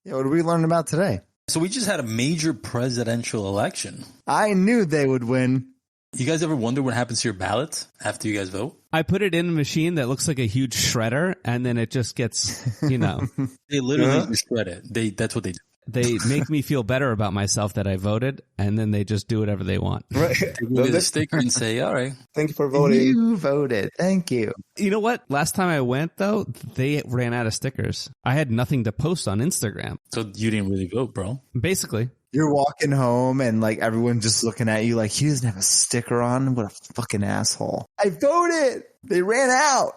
Yeah, what did we learn about today? So we just had a major presidential election. I knew they would win. You guys ever wonder what happens to your ballot after you guys vote? I put it in a machine that looks like a huge shredder, and then it just gets, They literally shred it. That's what they do. They make me feel better about myself that I voted, and then they just do whatever they want. Right. They give you the sticker and say, all right. Thank you for voting. You voted. Thank you. You know what? Last time I went, though, they ran out of stickers. I had nothing to post on Instagram. So you didn't really vote, bro. Basically. You're walking home and like everyone's just looking at you like he doesn't have a sticker on. What a fucking asshole. I voted. They ran out.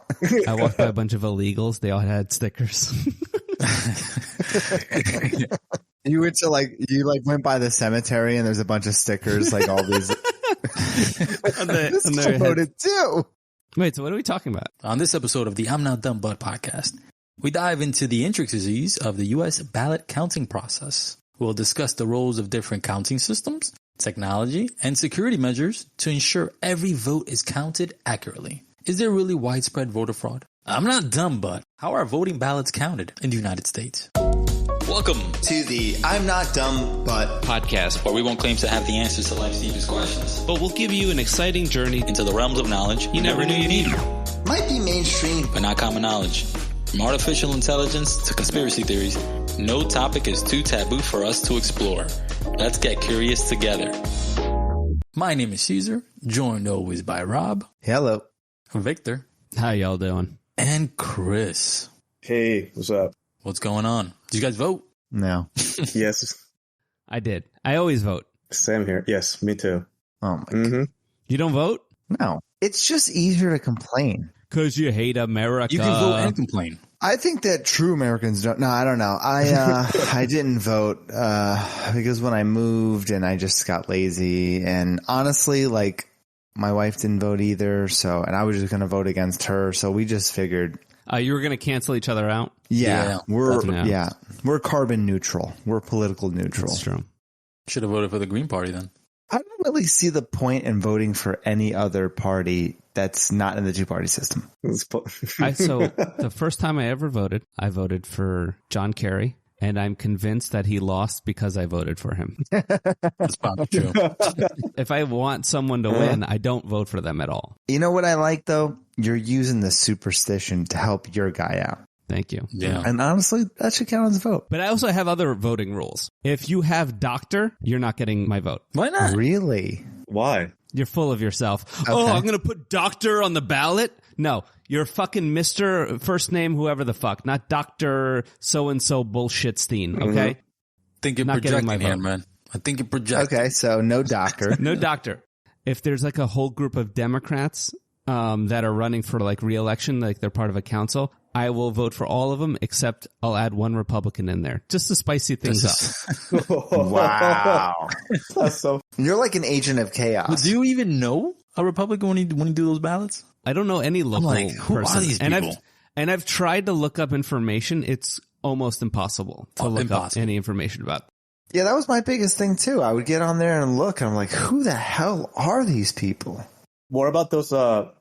I walked by a bunch of illegals. They all had stickers. You went to went by the cemetery and there's a bunch of stickers like all these. This guy voted too. Wait, so what are we talking about? On this episode of the I'm Not Dumb But podcast, we dive into the intricacies of the U.S. ballot counting process. We'll discuss the roles of different counting systems, technology, and security measures to ensure every vote is counted accurately. Is there really widespread voter fraud? I'm not dumb, but how are voting ballots counted in the United States? Welcome To the I'm Not Dumb But podcast, where we won't claim to have the answers to life's deepest questions, But we'll give you an exciting journey into the realms of knowledge you never knew you needed, might be mainstream. but not common knowledge. From artificial intelligence to conspiracy theories, no topic is too taboo for us to explore. Let's get curious together. My name is Caesar, joined always by Rob, Hello. Victor, How y'all doing? and Chris. Hey, what's up? What's going on? Did you guys vote? No. Yes, I did. I always vote. Sam here. Yes, me too. Oh my God. You don't vote? No. It's just easier to complain. Because you hate America. You can vote and complain. I think that true Americans don't. No, I don't know. I didn't vote because when I moved and I just got lazy, and honestly, like my wife didn't vote either. So, and I was just going to vote against her. So we just figured, You were going to cancel each other out? yeah, Yeah. we're carbon neutral. We're political neutral. That's true. Should have voted for the Green Party then. I don't really see the point in voting for any other party that's not in the two-party system. So the first time I ever voted, I voted for John Kerry, and I'm convinced that he lost because I voted for him. That's probably true. If I want someone to win, I don't vote for them at all. You know what I like, though? You're using the superstition to help your guy out. Thank you. Yeah. And honestly, that should count as a vote. But I also have other voting rules. If you have doctor, you're not getting my vote. Why not? Really? Why? You're full of yourself. Okay. Oh, I'm going to put doctor on the ballot? No, you're fucking Mr. First name, whoever the fuck, not Dr. So-and-so bullshitstein, okay? I think you're Not getting my projecting here, vote. man. I think you're projecting. Okay, so no doctor. No doctor. If there's like a whole group of Democrats that are running for like re-election, like they're part of a council, I will vote for all of them, except I'll add one Republican in there just to spicy things up. Wow. That's so. You're like an agent of chaos. Do you even know a Republican when you do those ballots? I don't know any local like, who are person. these And people? I've tried to look up information. It's almost impossible to look up any information about. Yeah, that was my biggest thing too. I would get on there and look, and I'm like, who the hell are these people? What about those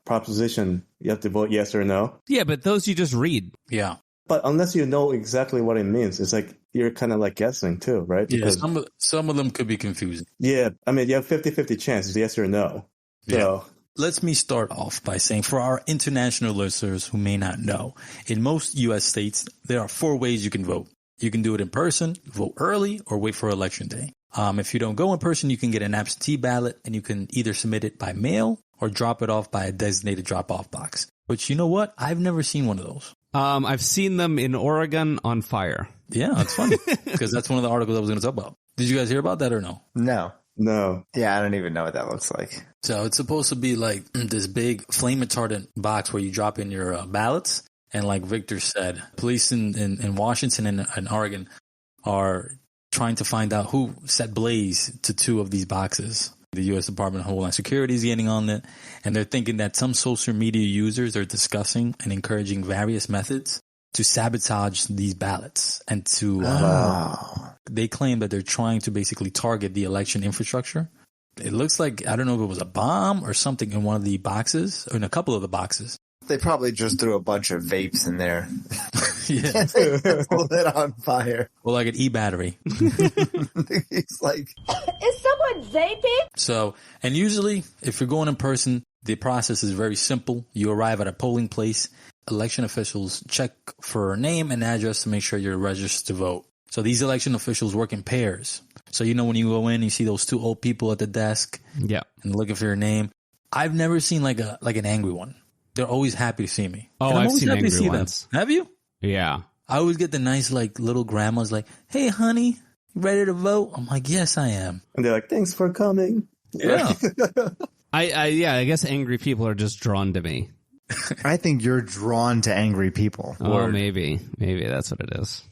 proposition? You have to vote yes or no. Yeah, but those you just read. Yeah. But unless you know exactly what it means, it's like you're kind of like guessing too, right? Yeah, Because, some of them could be confusing. yeah, I mean, you have 50-50 chances, yes or no. So, Let me start off by saying for our international listeners who may not know, in most U.S. states, there are 4 ways you can vote. You can do it in person, vote early, or wait for election day. If you don't go in person, you can get an absentee ballot, and you can either submit it by mail or drop it off by a designated drop-off box. Which, you know what? I've never seen one of those. I've seen them in Oregon on fire. Yeah, that's funny because that's one of the articles I was going to talk about. Did you guys hear about that or no? No. no. Yeah, I don't even know what that looks like. So it's supposed to be like this big flame retardant box where you drop in your ballots. And like Victor said, police in Washington and Oregon are trying to find out who set blaze to 2 of these boxes. The U.S. Department of Homeland Security is getting on it, and they're thinking that some social media users are discussing and encouraging various methods to sabotage these ballots and to they claim that they're trying to basically target the election infrastructure. It looks like, I don't know if it was a bomb or something in one of the boxes or in a couple of the boxes. They probably just threw a bunch of vapes in there. Yeah. lit on fire. Or like an e-battery. He's like, Is someone vaping? So, and usually if you're going in person, the process is very simple. You arrive at a polling place. Election officials check for name and address to make sure you're registered to vote. So these election officials work in pairs. So, you know, when you go in, you see those two old people at the desk. Yeah. And looking for your name. I've never seen like an angry one. They're always happy to see me. Oh, And I'm I've always seen happy to angry see ones. them. Have you? Yeah. I always get the nice like little grandmas like, "Hey, honey, you ready to vote?" I'm like, "Yes, I am." And they're like, thanks for coming. Yeah. I guess angry people are just drawn to me. I think you're drawn to angry people. Oh, maybe that's what it is.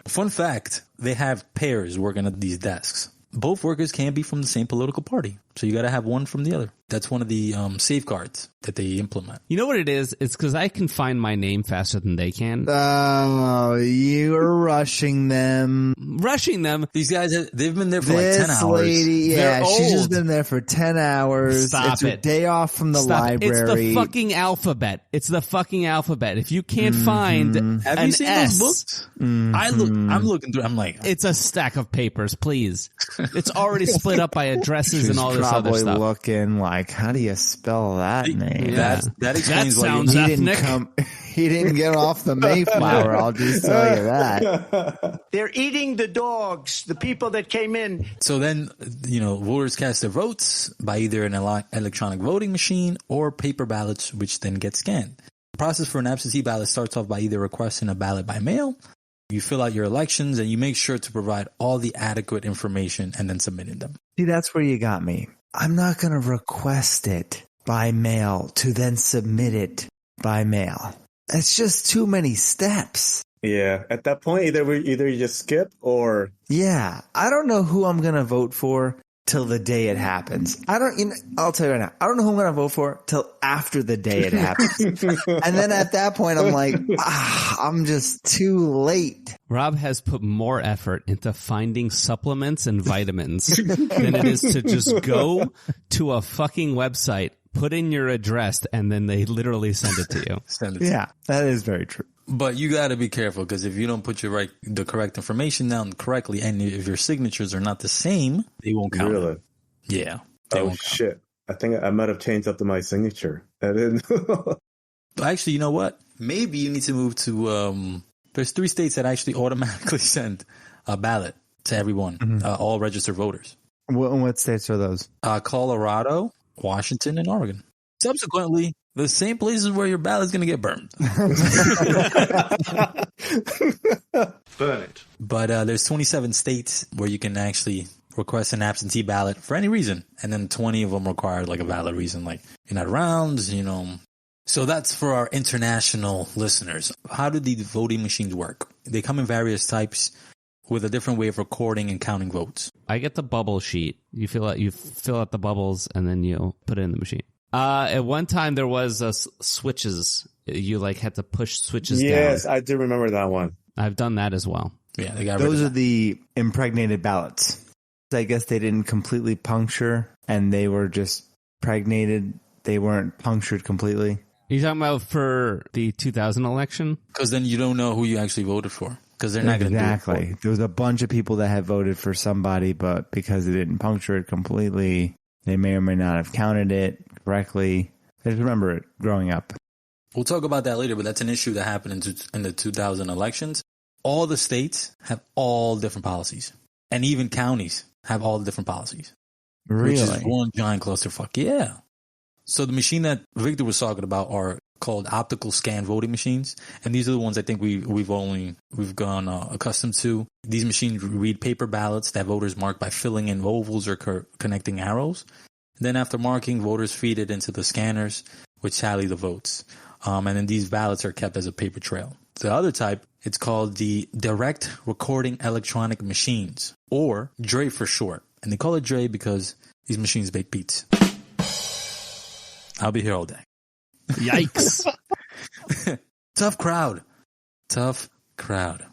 Fun fact, they have pairs working at these desks. Both workers can be from the same political party. So you got to have one from the other. That's one of the safeguards that they implement. You know what it is? It's because I can find my name faster than they can. Oh, you are rushing them. Rushing them. These guys, they've been there for This like 10 hours. lady, yeah, They're she's just old. been there for 10 hours. Stop it's her it. day off from the Stop it. library. It's the fucking alphabet. It's the fucking alphabet. If you can't find Have an you seen S, those books? I'm looking through. I'm like, it's a stack of papers, please. It's already split up by addresses She's and all this other probably stuff. looking like, how do you spell that name? Yeah. that explains why sounds you He didn't ethnic. he didn't get off the Mayflower, I'll just tell you that. They're eating the dogs, the people that came in. So then, you know, voters cast their votes by either an electronic voting machine or paper ballots, which then get scanned. The process for an absentee ballot starts off by either requesting a ballot by mail. You fill out your elections and you make sure to provide all the adequate information and then submitting them. See, that's where you got me. I'm not going to request it by mail to then submit it by mail. It's just too many steps. Yeah, at that point, either you just skip or Yeah, I don't know who I'm going to vote for till the day it happens. I'll tell you right now, I don't know who I'm going to vote for till after the day it happens. And then at that point, I'm like, I'm just too late. Rob has put more effort into finding supplements and vitamins than it is to just go to a fucking website, put in your address, and then they literally send it to you. Send it to Yeah, that is very true. But you got to be careful because if you don't put the correct information down correctly, and if your signatures are not the same, they won't count. really. Yeah. They Oh won't count. shit! I think I might have changed up to my signature. I didn't. Actually, you know what? Maybe you need to move to. There's 3 states that actually automatically send a ballot to everyone, all registered voters. What states are those? Colorado, Washington, and Oregon. Subsequently, the same places where your ballot's going to get burned. Burn it. But there's 27 states where you can actually request an absentee ballot for any reason. And then 20 of them require like a valid reason, like you're not around, you know. So that's for our international listeners. How do these voting machines work? They come in various types with a different way of recording and counting votes. I get the bubble sheet. You fill out the bubbles and then you put it in the machine. At one time there was switches. You like had to push switches Yes, down. I do remember that one. I've done that as well. Yeah, they got rid Those of are that. the impregnated ballots. I guess they didn't completely puncture and they were just pregnated. They weren't punctured completely. Are you talking about for the 2000 election? Because then you don't know who you actually voted for. Because they're not going to do it. Exactly. There was a bunch of people that had voted for somebody, but because they didn't puncture it completely, they may or may not have counted it correctly. I just remember it growing up. We'll talk about that later, but that's an issue that happened in the 2000 elections. All the states have all different policies. And even counties have all the different policies. Really? Which is one giant clusterfuck. Yeah. So the machine that Victor was talking about are called optical scan voting machines. And these are the ones I think we've gone accustomed to. These machines read paper ballots that voters mark by filling in ovals or connecting arrows. And then after marking, voters feed it into the scanners, which tally the votes. And then these ballots are kept as a paper trail. The other type, it's called the direct recording electronic machines, or DRE for short. And they call it DRE because these machines bake beats. I'll be here all day. Yikes. Tough crowd. Tough crowd.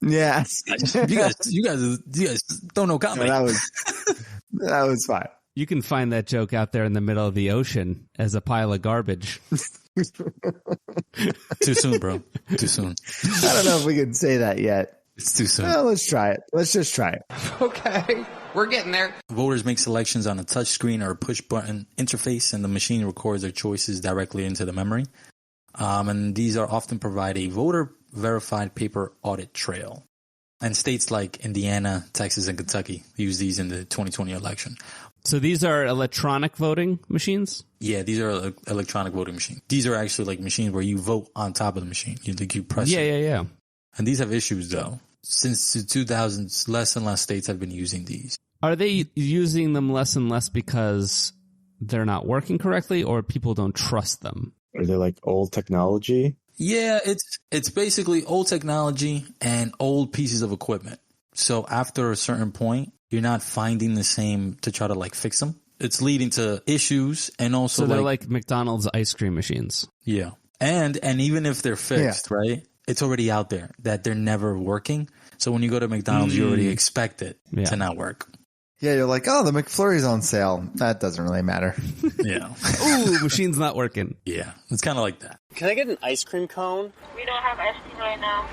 Yes. You guys don't know comedy. That was fine. You can find that joke out there in the middle of the ocean as a pile of garbage. Too soon, bro. Too soon. I don't know if we can say that yet. It's too soon. Well, let's try it. Let's just try it. Okay, we're getting there. Voters make selections on a touch screen or a push button interface, and the machine records their choices directly into the memory. And these are often provide a voter verified paper audit trail. And states like Indiana, Texas, and Kentucky use these in the 2020 election. So these are electronic voting machines? Yeah, these are electronic voting machines. These are actually like machines where you vote on top of the machine. You press it. Yeah. And these have issues, though. Since the 2000s, less and less states have been using these. Are they using them less and less because they're not working correctly, or people don't trust them? Are they like old technology? Yeah, it's basically old technology and old pieces of equipment. So after a certain point, you're not finding the same to try to like fix them. It's leading to issues, and also so they're like McDonald's ice cream machines. Yeah. And even if they're fixed, right? It's already out there that they're never working. So when you go to McDonald's, you already expect it to not work. Yeah, you're like, oh, the McFlurry's on sale. That doesn't really matter. Yeah. Ooh, machine's not working. Yeah. It's kind of like that. Can I get an ice cream cone? We don't have ice cream right now.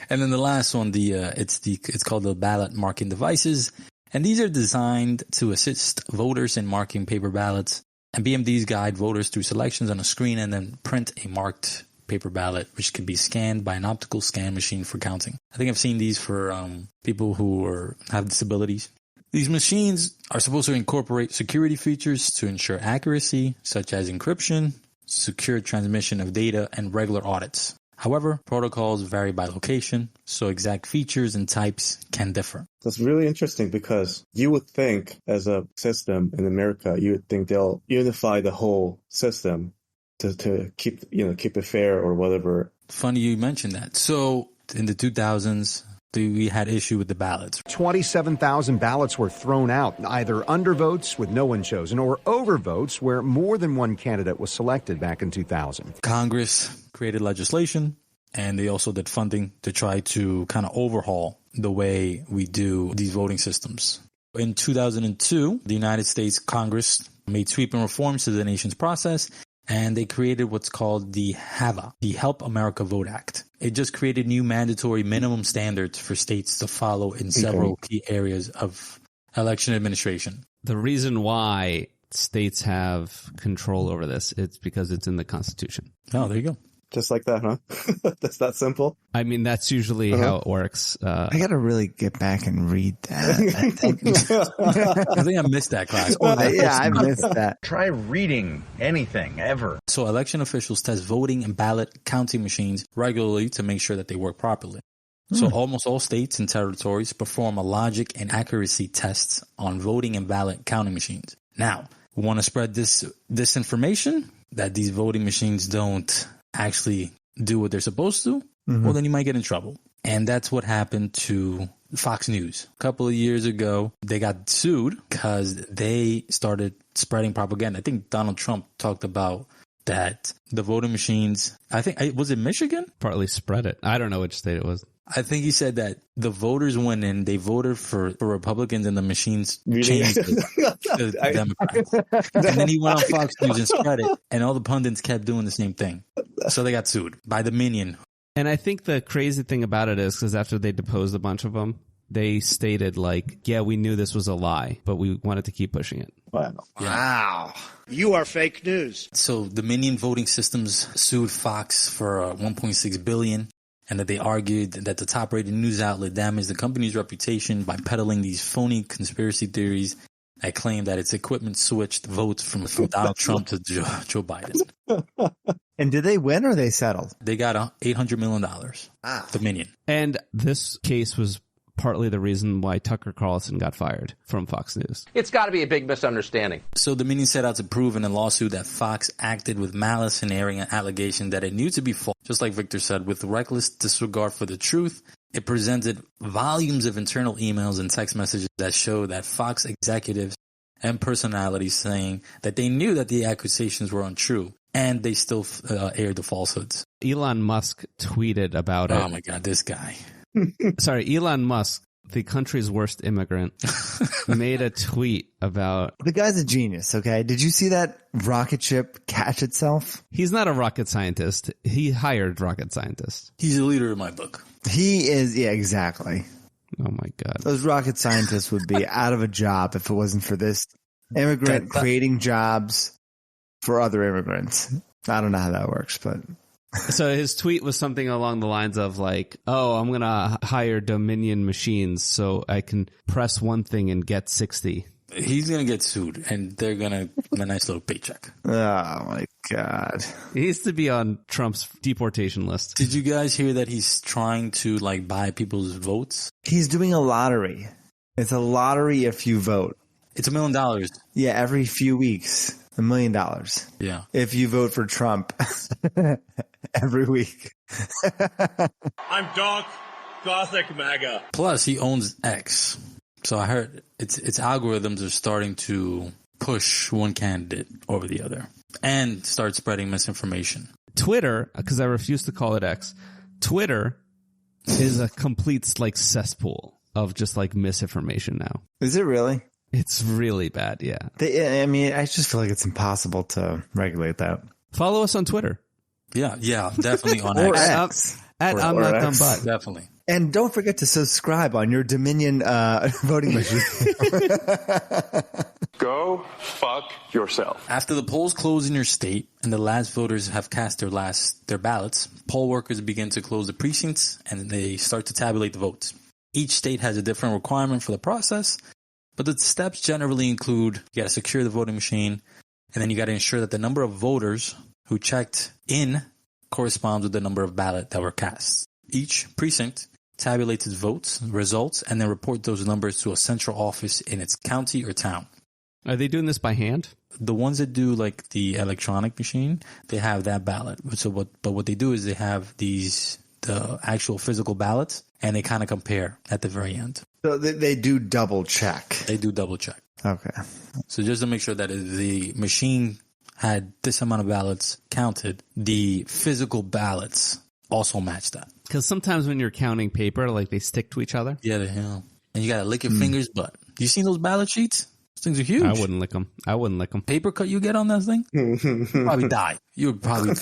And then the last one, it's called the ballot marking devices. And these are designed to assist voters in marking paper ballots. And BMDs guide voters through selections on a screen and then print a marked paper ballot, which can be scanned by an optical scan machine for counting. I think I've seen these for people who have disabilities. These machines are supposed to incorporate security features to ensure accuracy, such as encryption, secure transmission of data, and regular audits. However, protocols vary by location, so exact features and types can differ. That's really interesting because you would think as a system in America, you would think they'll unify the whole system to keep it fair or whatever. Funny you mentioned that. So in the 2000s, we had issue with the ballots. 27,000 ballots were thrown out, either undervotes with no one chosen or overvotes where more than one candidate was selected back in 2000. Congress created legislation, and they also did funding to try to kind of overhaul the way we do these voting systems. In 2002, the United States Congress made sweeping reforms to the nation's process, and they created what's called the HAVA, the Help America Vote Act. It just created new mandatory minimum standards for states to follow in several key areas of election administration. The reason why states have control over this, it's because it's in the Constitution. Oh, there you go. Just like that, huh? That's that simple? I mean, that's usually how it works. I got to really get back and read that. I think I missed that class. I missed that. Try reading anything ever. So election officials test voting and ballot counting machines regularly to make sure that they work properly. So almost all states and territories perform a logic and accuracy tests on voting and ballot counting machines. Now, we want to spread this information that these voting machines don't actually do what they're supposed to, well, then you might get in trouble. And that's what happened to Fox News. A couple of years ago, they got sued because they started spreading propaganda. I think Donald Trump talked about that the voting machines, was it Michigan? Partly spread it. I don't know which state it was. I think he said that the voters went in, they voted for Republicans, and the machines changed it to Democrats. And then he went on Fox News and spread it, and all the pundits kept doing the same thing. So they got sued by the Minion. And I think the crazy thing about it is because after they deposed a bunch of them, they stated we knew this was a lie, but we wanted to keep pushing it. Wow. You are fake news. So the Minion voting systems sued Fox for $1.6 billion. And that they argued that the top-rated news outlet damaged the company's reputation by peddling these phony conspiracy theories that claim that its equipment switched votes from Donald Trump to Joe Biden. And did they win or they settled? They got $800 million, the Minion. And this case was partly the reason why Tucker Carlson got fired from Fox News. It's got to be a big misunderstanding. So the Minion set out to prove in a lawsuit that Fox acted with malice in airing an allegation that it knew to be false. Just like Victor said, with reckless disregard for the truth, it presented volumes of internal emails and text messages that show that Fox executives and personalities saying that they knew that the accusations were untrue, and they still aired the falsehoods. Elon Musk tweeted about it. Oh my God, this guy. Sorry, Elon Musk the country's worst immigrant, made a tweet about... The guy's a genius, okay? Did you see that rocket ship catch itself? He's not a rocket scientist. He hired rocket scientists. He's a leader in my book. He is, yeah, exactly. Oh my God. Those rocket scientists would be out of a job if it wasn't for this immigrant creating jobs for other immigrants. I don't know how that works, but... So his tweet was something along the lines of like, oh, I'm going to hire Dominion machines so I can press one thing and get 60. He's going to get sued, and they're going to a nice little paycheck. Oh, my God. He needs to be on Trump's deportation list. Did you guys hear that he's trying to, like, buy people's votes? He's doing a lottery. It's a lottery if you vote. It's $1 million. Yeah, every few weeks. $1 million. Yeah. If you vote for Trump every week. I'm Doc Gothic MAGA. Plus, he owns X. So I heard its algorithms are starting to push one candidate over the other and start spreading misinformation. Twitter, because I refuse to call it X, Twitter is a complete like cesspool of just like misinformation now. Is it really? It's really bad, yeah. I just feel like it's impossible to regulate that. Follow us on Twitter. Yeah, definitely on or X. At I'm Not Dumb Butt. Definitely. And don't forget to subscribe on your Dominion voting machine. Go fuck yourself. After the polls close in your state and the last voters have cast their ballots, poll workers begin to close the precincts and they start to tabulate the votes. Each state has a different requirement for the process, but the steps generally include you got to secure the voting machine, and then you got to ensure that the number of voters who checked in corresponds with the number of ballots that were cast. Each precinct tabulates its votes, results, and then report those numbers to a central office in its county or town. Are they doing this by hand? The ones that do like the electronic machine, they have that ballot. But what they do is they have the actual physical ballots, and they kind of compare at the very end. So they do double check. They do double check. Okay. So just to make sure that the machine had this amount of ballots counted, the physical ballots also match that. Because sometimes when you're counting paper, like they stick to each other. Yeah, and you got to lick your fingers, but you seen those ballot sheets? Those things are huge. I wouldn't lick them. Paper cut you get on that thing? Probably die. You would probably...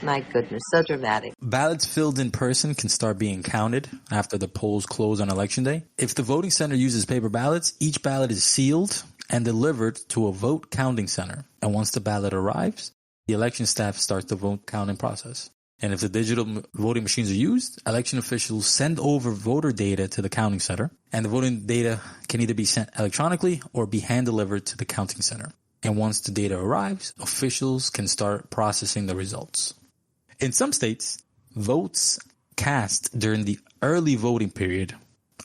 My goodness, so dramatic. Ballots filled in person can start being counted after the polls close on Election Day. If the voting center uses paper ballots, each ballot is sealed and delivered to a vote counting center. And once the ballot arrives, the election staff starts the vote counting process. And if the digital voting machines are used, election officials send over voter data to the counting center, and the voting data can either be sent electronically or be hand-delivered to the counting center. And once the data arrives, officials can start processing the results. In some states, votes cast during the early voting period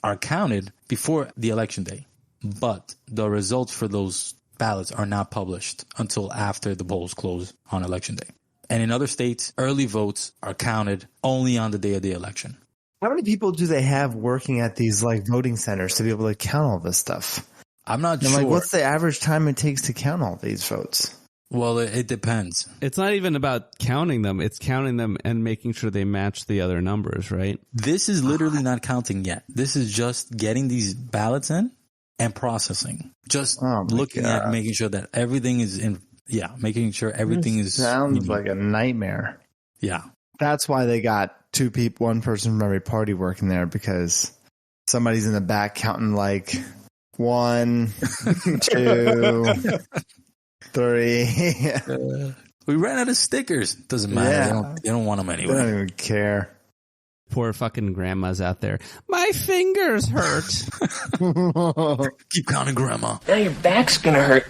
are counted before the election day, but the results for those ballots are not published until after the polls close on Election Day. And in other states, early votes are counted only on the day of the election. How many people do they have working at these like voting centers to be able to count all this stuff? I'm not sure. Like, what's the average time it takes to count all these votes? Well, it depends. It's not even about counting them. It's counting them and making sure they match the other numbers, right? This is literally not counting yet. This is just getting these ballots in and processing. Just looking at making sure that everything is in. Yeah, making sure everything is... Sounds like a nightmare. Yeah. That's why they got two people, one person from every party working there, because somebody's in the back counting like 1, 2, 3. We ran out of stickers. Doesn't matter. Yeah. They don't want them anyway. They don't even care. Poor fucking grandmas out there. My fingers hurt. Keep counting, Grandma. Now your back's gonna hurt.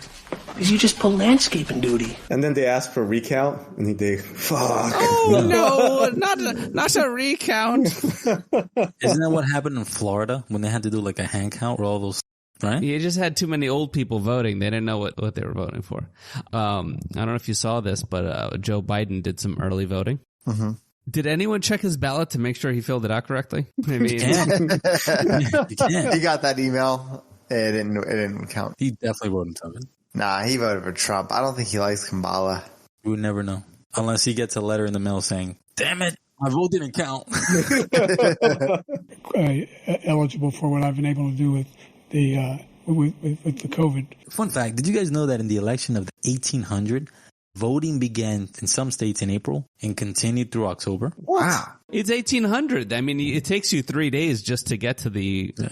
Because you just pull landscaping duty. And then they ask for recount, and they fuck. Oh no, not a recount. Isn't that what happened in Florida when they had to do like a hand count for all those? Right? You just had too many old people voting. They didn't know what they were voting for. I don't know if you saw this, but Joe Biden did some early voting. Mm-hmm. Did anyone check his ballot to make sure he filled it out correctly? I mean, you can't. He got that email. It didn't count. He definitely voted something. Nah, he voted for Trump. I don't think he likes Kamala. We would never know. Unless he gets a letter in the mail saying, damn it, my vote didn't count. eligible for what I've been able to do with the with the COVID. Fun fact, did you guys know that in the election of 1800, voting began in some states in April and continued through October? Wow. It's 1800. I mean, it takes you 3 days just to get to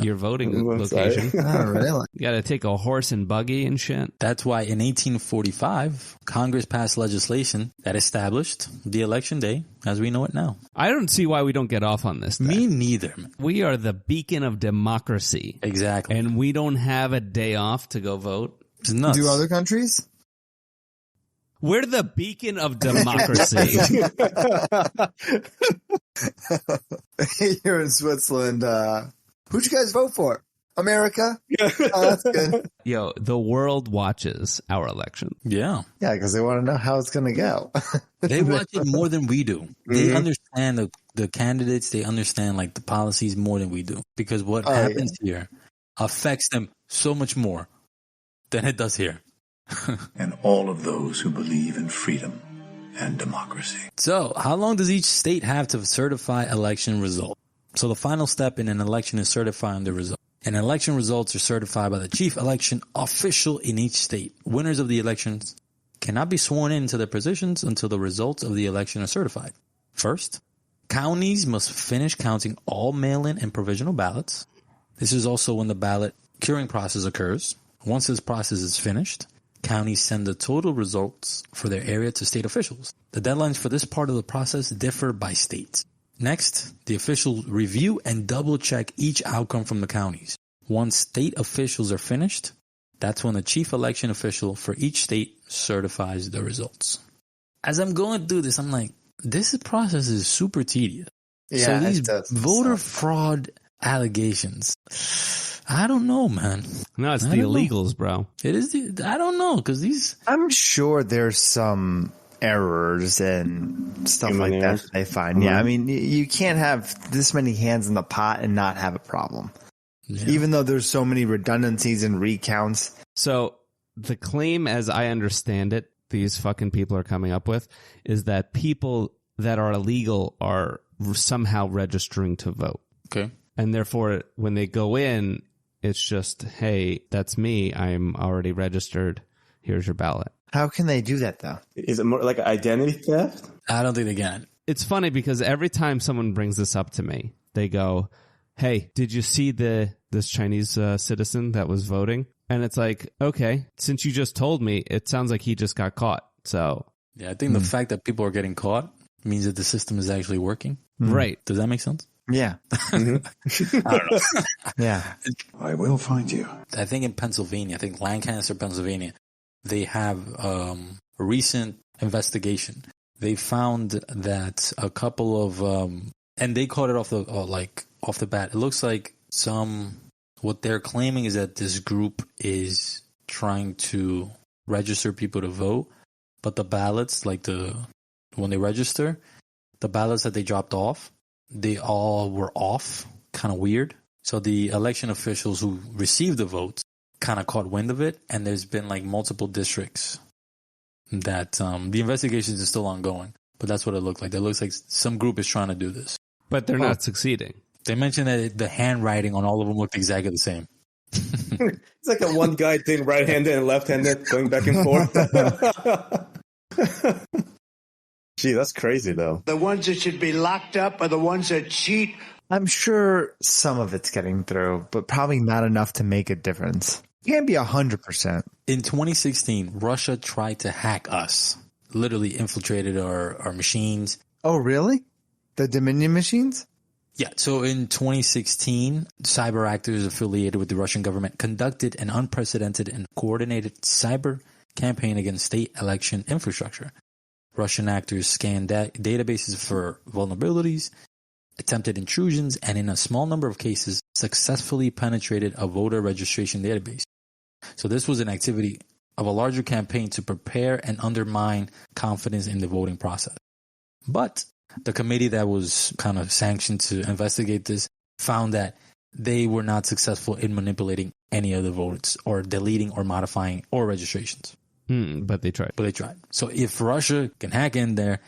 your voting location. Oh, really? You got to take a horse and buggy and shit. That's why in 1845, Congress passed legislation that established the election day as we know it now. I don't see why we don't get off on this day. Me neither. We are the beacon of democracy. Exactly. And we don't have a day off to go vote. It's nuts. Do other countries? We're the beacon of democracy. You're in Switzerland. Who'd you guys vote for? America? Oh, that's good. Yo, the world watches our election. Yeah. Yeah, because they want to know how it's going to go. They watch it more than we do. They understand the candidates. They understand like the policies more than we do. Because what happens here affects them so much more than it does here. And all of those who believe in freedom and democracy. So, how long does each state have to certify election results? So, the final step in an election is certifying the result. And election results are certified by the chief election official in each state. Winners of the elections cannot be sworn into their positions until the results of the election are certified. First, counties must finish counting all mail-in and provisional ballots. This is also when the ballot curing process occurs. Once this process is finished, counties send the total results for their area to state officials. The deadlines for this part of the process differ by state. Next, the officials review and double-check each outcome from the counties. Once state officials are finished, that's when the chief election official for each state certifies the results. As I'm going through this, I'm like, this process is super tedious. Yeah, so these voter fraud allegations, I don't know, man. No, it's the illegals, bro. It is I don't know, because these... I'm sure there's some errors and stuff like that they find. Mm-hmm. Yeah, I mean, you can't have this many hands in the pot and not have a problem. Yeah. Even though there's so many redundancies and recounts. So the claim, as I understand it, these fucking people are coming up with, is that people that are illegal are somehow registering to vote. Okay. And therefore, when they go in, it's just, hey, that's me. I'm already registered. Here's your ballot. How can they do that, though? Is it more like identity theft? I don't think they can. It's funny because every time someone brings this up to me, they go, hey, did you see this Chinese citizen that was voting? And it's like, okay, since you just told me, it sounds like he just got caught. So yeah, I think the fact that people are getting caught means that the system is actually working. Right. Does that make sense? Yeah. Mm-hmm. I don't know. Yeah. I will find you. I think in Pennsylvania, I think Lancaster, Pennsylvania, they have a recent investigation. They found that a couple of, and they caught it off the bat. It looks like what they're claiming is that this group is trying to register people to vote, but the ballots, when they register, the ballots that they dropped off, they all were off, kind of weird. So the election officials who received the votes kind of caught wind of it, and there's been multiple districts that the investigations are still ongoing. But that's what it looked like. It looks like some group is trying to do this. But they're not succeeding. They mentioned that the handwriting on all of them looked exactly the same. It's like a one guy thing, right-handed and left-handed, going back and forth. Gee, that's crazy, though. The ones that should be locked up are the ones that cheat. I'm sure some of it's getting through, but probably not enough to make a difference. It can't be 100%. In 2016, Russia tried to hack us. Literally infiltrated our machines. Oh, really? The Dominion machines? Yeah, so in 2016, cyber actors affiliated with the Russian government conducted an unprecedented and coordinated cyber campaign against state election infrastructure. Russian actors scanned databases for vulnerabilities, attempted intrusions, and in a small number of cases, successfully penetrated a voter registration database. So this was an activity of a larger campaign to prepare and undermine confidence in the voting process. But the committee that was kind of sanctioned to investigate this found that they were not successful in manipulating any of the votes or deleting or modifying or registrations. But they tried. So if Russia can hack in there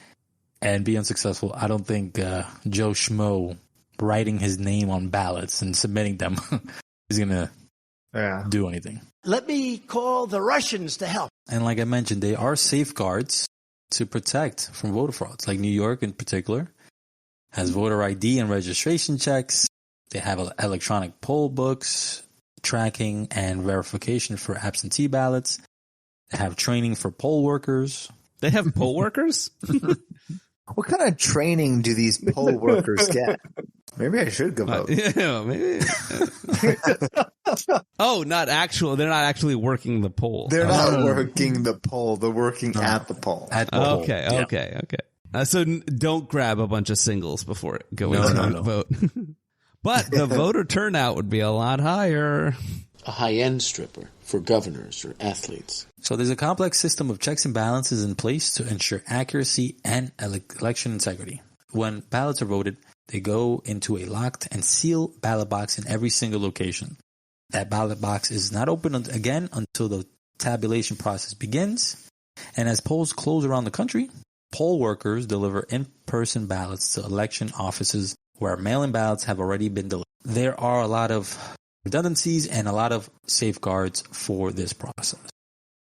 and be unsuccessful, I don't think Joe Schmo writing his name on ballots and submitting them is going to do anything. Let me call the Russians to help. And like I mentioned, there are safeguards to protect from voter frauds. Like New York in particular has voter ID and registration checks. They have electronic poll books, tracking and verification for absentee ballots. They have training for poll workers. They have poll workers? What kind of training do these poll workers get? Maybe I should go vote. Yeah, maybe. Oh, not actual. They're not actually working the poll. They're not working the poll. They're working at the poll. Okay. So don't grab a bunch of singles before going to vote. But the voter turnout would be a lot higher. A high-end stripper for governors or athletes. So there's a complex system of checks and balances in place to ensure accuracy and election integrity. When ballots are voted, they go into a locked and sealed ballot box in every single location. That ballot box is not opened again until the tabulation process begins. And as polls close around the country, poll workers deliver in-person ballots to election offices where mail-in ballots have already been delivered. There are a lot of redundancies and a lot of safeguards for this process.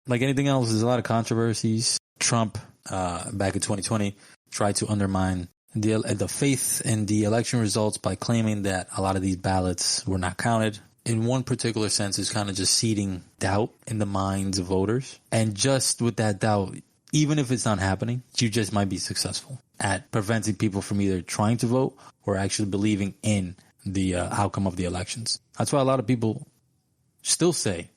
Like anything else, there's a lot of controversies. Trump, back in 2020, tried to undermine the faith in the election results by claiming that a lot of these ballots were not counted. In one particular sense, it's kind of just seeding doubt in the minds of voters. And just with that doubt, even if it's not happening, you just might be successful at preventing people from either trying to vote or actually believing in the outcome of the elections. That's why a lot of people still say,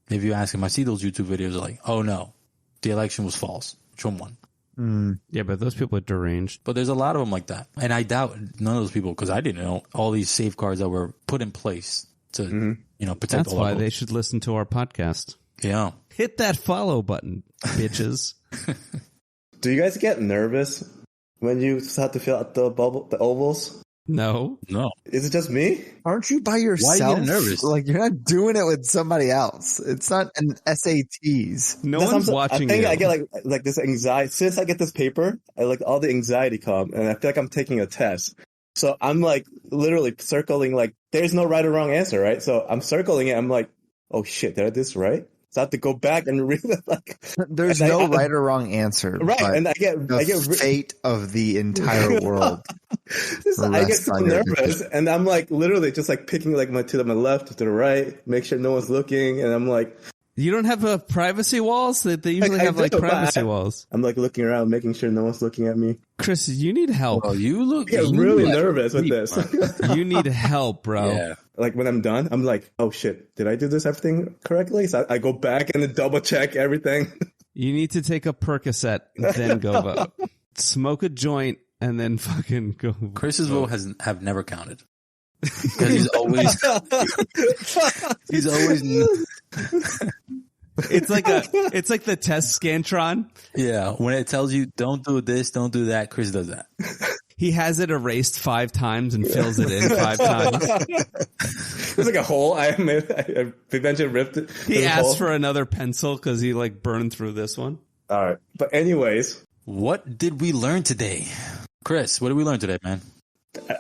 if you ask them, I see those YouTube videos like, oh no, the election was false. Trump won. Yeah, but those people are deranged. But there's a lot of them like that. And I doubt none of those people, because I didn't know all these safeguards that were put in place to, protect That's all why of they should listen to our podcast. Yeah. Hit that follow button, bitches. Do you guys get nervous when you have to fill out the ovals? No. Is it just me? Aren't you by yourself? Why are you getting nervous? Like, you're not doing it with somebody else. It's not an SATs. No one's watching you. I get like this anxiety. Since I get this paper, all the anxiety come, and I feel like I'm taking a test. So I'm like literally circling, like there's no right or wrong answer, right? So I'm circling it. I'm like, oh shit, did I do this right? So I have to go back and read it. There's no right or wrong answer. Right, and I get fate of the entire world. I get so nervous, and I'm like literally just like picking like to my left, to the right, make sure no one's looking, and I'm like, you don't have privacy walls? They usually have privacy walls. I'm like looking around, making sure no one's looking at me. Chris, you need help. Oh, you get really nervous with this. You need help, bro. Yeah. Like when I'm done, I'm like, oh shit, did I do everything correctly? So I go back and then double check everything. You need to take a Percocet, then go vote. Smoke a joint, and then fucking go vote. Chris's vote have never counted. Because he's always It's like the test Scantron. Yeah, when it tells you don't do this, don't do that, Chris does that. He has it erased 5 times and fills it in 5 times. There's like a hole I eventually ripped it. He asked for another pencil because he burned through this one. All right, but anyways, what did we learn today, Chris? What did we learn today, man?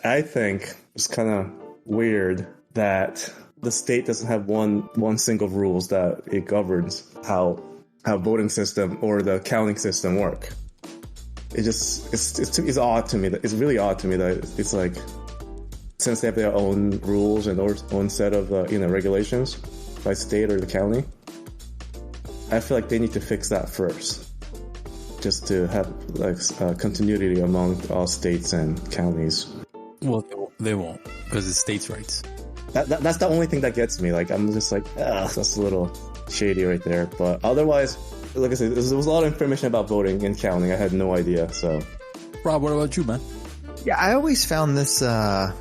I think it's kind of weird that the state doesn't have one single rules that it governs how voting system or the counting system work. It's odd to me. It's really odd to me that it's like, since they have their own rules and own set of regulations by state or the county, I feel like they need to fix that first, just to have continuity among all states and counties. Well, they won't, because it's states' rights. That's the only thing that gets me. Like, I'm just like, that's a little shady right there. But otherwise, like I said, there was a lot of information about voting and counting. I had no idea. So, Rob, what about you, man? Yeah, I always found this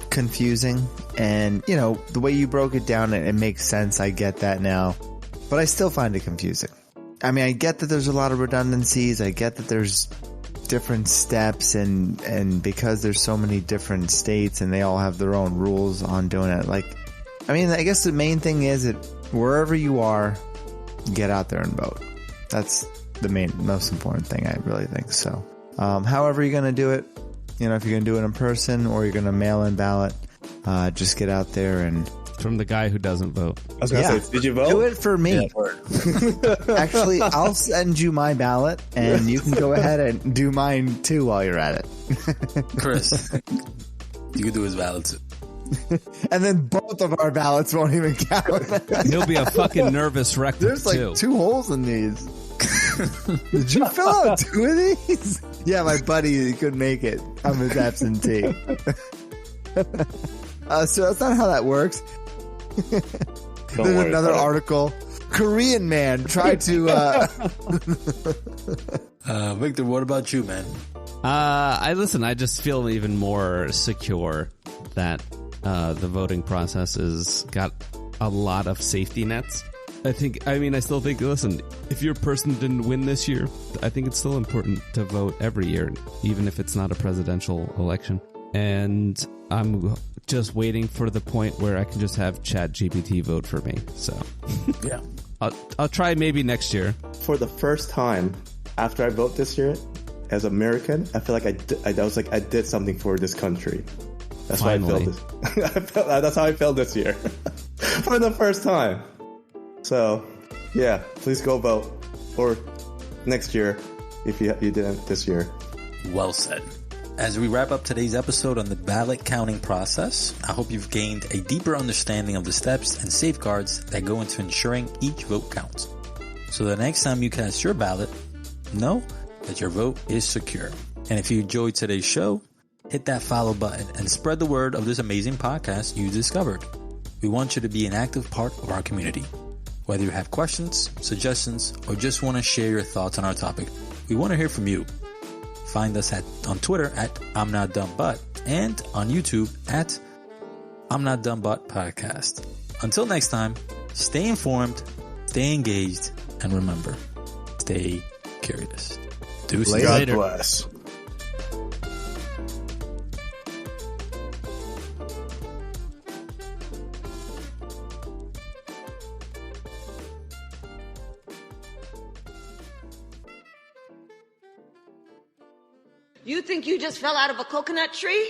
confusing, and the way you broke it down, it makes sense. I get that now, but I still find it confusing. I mean, I get that there's a lot of redundancies. I get that there's different steps, and because there's so many different states and they all have their own rules on doing it. I guess the main thing is that wherever you are, get out there and vote. That's the most important thing, I really think. So, however you're going to do it, You know, if you're going to do it in person or you're going to mail in ballot, just get out there and... From the guy who doesn't vote. I was going to say, did you vote? Do it for me. Yeah. Actually, I'll send you my ballot, and you can go ahead and do mine too while you're at it. Chris, you can do his ballot too. And then both of our ballots won't even count. He'll be a fucking nervous wreck. There's like 2 holes in these. Did you fill out 2 of these? Yeah, my buddy couldn't make it. I'm his absentee. So that's not how that works. There's another article. Korean man tried to... Victor, what about you, man? I just feel even more secure that the voting process has got a lot of safety nets. I still think, listen, if your person didn't win this year, I think it's still important to vote every year, even if it's not a presidential election. And I'm just waiting for the point where I can just have ChatGPT vote for me. So, yeah, I'll try maybe next year. For the first time after I vote this year, as American, I feel like I did something for this country. That's Finally. why I felt this. That's how I felt this year, for the first time. So, yeah, please go vote, or next year if you didn't this year. Well said. As we wrap up today's episode on the ballot counting process, I hope you've gained a deeper understanding of the steps and safeguards that go into ensuring each vote counts. So the next time you cast your ballot, know that your vote is secure. And if you enjoyed today's show, hit that follow button and spread the word of this amazing podcast you discovered. We want you to be an active part of our community. Whether you have questions, suggestions, or just want to share your thoughts on our topic, we want to hear from you. Find us on Twitter at I'm Not Dumb But and on YouTube at I'm Not Dumb But Podcast. Until next time, stay informed, stay engaged, and remember, stay curious. God bless. You think you just fell out of a coconut tree?